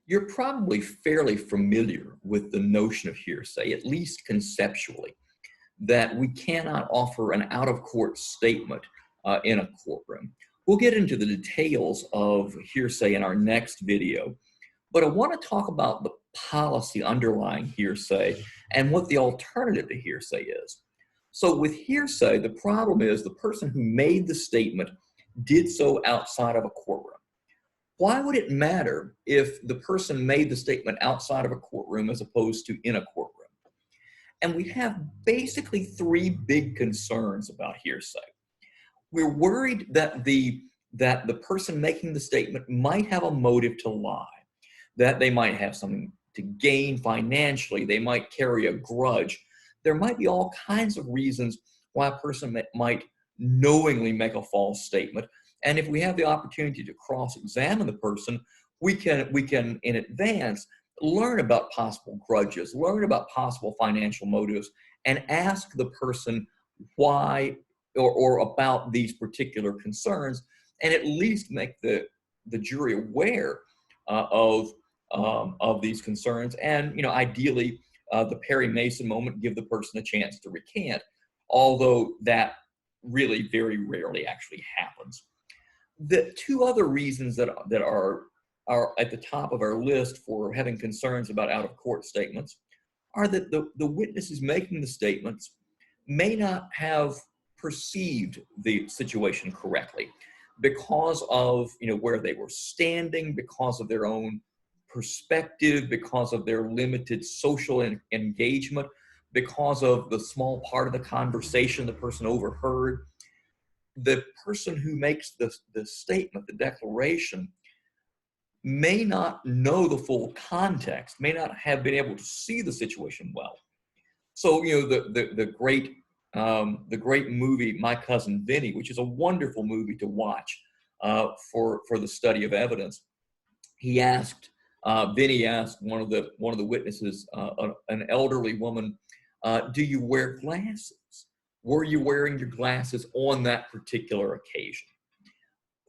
You're probably fairly familiar with the notion of hearsay, at least conceptually, that we cannot offer an out-of-court statement in a courtroom. We'll get into the details of hearsay in our next video, but I want to talk about the policy underlying hearsay and what the alternative to hearsay is. So with hearsay, the problem is the person who made the statement did so outside of a courtroom. Why would it matter if the person made the statement outside of a courtroom as opposed to in a courtroom? And we have basically three big concerns about hearsay. We're worried that the person making the statement might have a motive to lie, that they might have something to gain financially, they might carry a grudge. There might be all kinds of reasons why a person might knowingly make a false statement. And if we have the opportunity to cross-examine the person, we can in advance learn about possible grudges, learn about possible financial motives, and ask the person why or about these particular concerns, and at least make the jury aware of these concerns. And ideally, the Perry Mason moment, give the person a chance to recant, although that really very rarely actually happens. The two other reasons that are at the top of our list for having concerns about out-of-court statements are that the witnesses making the statements may not have perceived the situation correctly because of where they were standing, because of their own perspective, because of their limited social engagement, because of the small part of the conversation the person overheard. The person who makes the statement, the declaration, may not know the full context, may not have been able to see the situation well. So, the great movie My Cousin Vinny, which is a wonderful movie to watch for the study of evidence. Vinny asked one of the witnesses, an elderly woman, "Do you wear glasses? Were you wearing your glasses on that particular occasion?"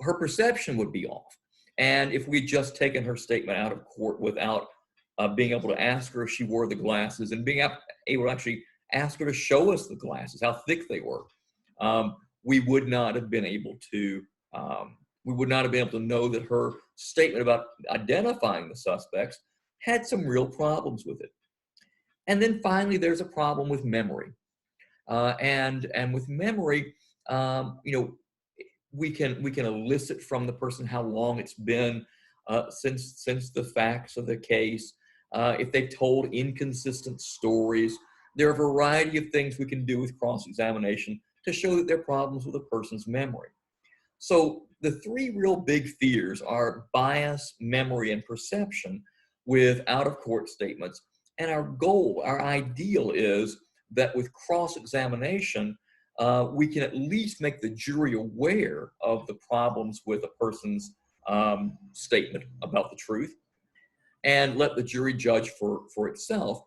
Her perception would be off. And if we'd just taken her statement out of court without being able to ask her if she wore the glasses and being able to actually ask her to show us the glasses, how thick they were, we would not have been able to know that her statement about identifying the suspects had some real problems with it. And then finally, there's a problem with memory. And with memory, we can elicit from the person how long it's been since the facts of the case. If they've told inconsistent stories, there are a variety of things we can do with cross-examination to show that there are problems with a person's memory. So the three real big fears are bias, memory, and perception with out-of-court statements. And our goal, our ideal is that with cross-examination, we can at least make the jury aware of the problems with a person's statement about the truth and let the jury judge for itself,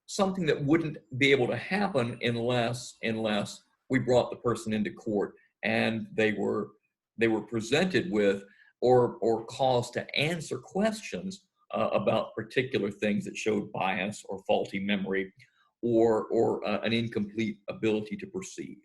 something that wouldn't be able to happen unless we brought the person into court and they were presented with or caused to answer questions about particular things that showed bias or faulty memory or an incomplete ability to perceive.